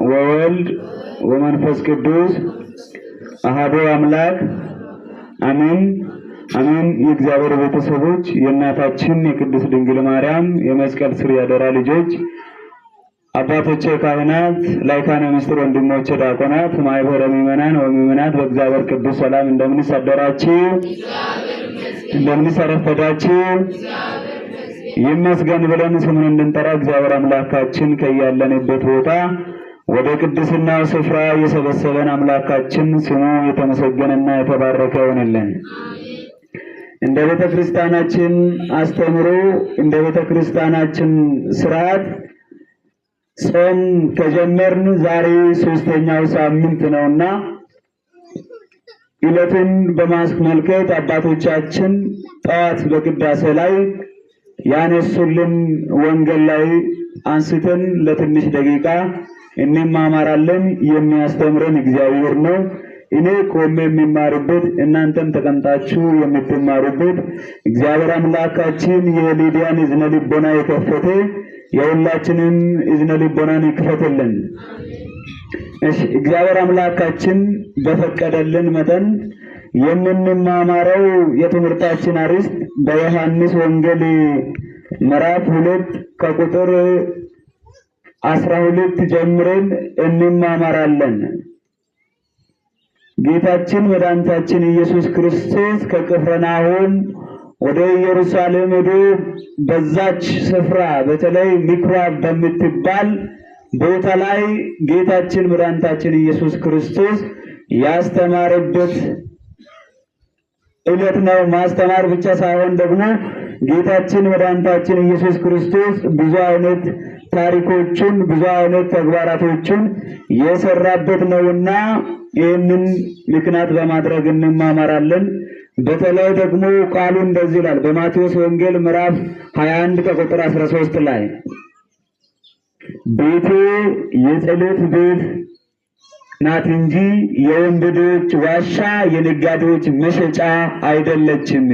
ወወልድ ወመንፈስ ቅዱስ አሐዱ አምላክ አሜን አሜን። የእግዚአብሔር ቤተሰቦች የእናታችን የቅድስት ድንግል ማርያም የመስቀል ስር ያደራ ልጆች አባቶቼ ካህናት፣ ላይካነ ምስጢር ወንድሞቼ ዲያቆናት፣ ማኅበረ ምእመናን ወምእመናት በእግዚአብሔር ቅዱስ ሰላም እንደምን አደራችሁ? እንደምን አረፈዳችሁ? ይመስገን ብለን ስሙን እንድንጠራ እግዚአብሔር አምላካችን ከያለንበት ቦታ ወደ ቅድስናው ስፍራ የሰበሰበን አምላካችን ስሙ የተመሰገነና የተባረከ ይሁንልን። እንደ ቤተ ክርስቲያናችን አስተምሮ እንደ ቤተ ክርስቲያናችን ሥርዓት ጾም ከጀመርን ዛሬ ሶስተኛው ሳምንት ነውና ዕለቱን በማስመልከት አባቶቻችን ጠዋት በቅዳሴ ላይ ያነሱልን ወንጌል ላይ አንስተን ለትንሽ ደቂቃ እንማማራለን። የሚያስተምረን እግዚአብሔር ነው። እኔ ቆሜ የሚማርበት እናንተም ተቀምጣችሁ የምትማሩበት እግዚአብሔር አምላካችን የሊዲያን እዝነ ልቦና የከፈተ የሁላችንም እዝነ ልቦናን ይክፈትልን። እሺ፣ እግዚአብሔር አምላካችን በፈቀደልን መጠን የምንማማረው የትምህርታችን አርዕስት በዮሐንስ ወንጌል ምዕራፍ 2 ከቁጥር 12 ጀምረን እንማማራለን። ጌታችን መድኃኒታችን ኢየሱስ ክርስቶስ ከቅፍርናሆም ወደ ኢየሩሳሌም ሄዶ በዛች ስፍራ በተለይ ምኵራብ በምትባል ቦታ ላይ ጌታችን መድኃኒታችን ኢየሱስ ክርስቶስ ያስተማረበት ዕለት ነው። ማስተማር ብቻ ሳይሆን ደግሞ ጌታችን መድኃኒታችን ኢየሱስ ክርስቶስ ብዙ አይነት ታሪኮችን ብዙ አይነት ተግባራቶችን የሰራበት ነውና ይህንን ምክንያት በማድረግ እንማማራለን። በተለይ ደግሞ ቃሉ እንደዚህ ይላል በማቴዎስ ወንጌል ምዕራፍ 21 ከቁጥር 13 ላይ ቤቴ የጸሎት ቤት ናት እንጂ የወንበዴዎች ዋሻ የነጋዴዎች መሸጫ አይደለችም።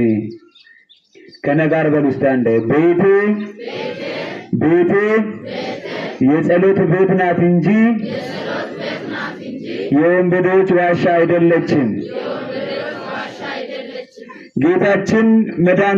ከነጋር በሉስታ እንደ ቤቴ የጸሎት ቤት ናት እንጂ የወንበዴዎች ዋሻ አይደለችም። ጌታችን መድኃኒታችን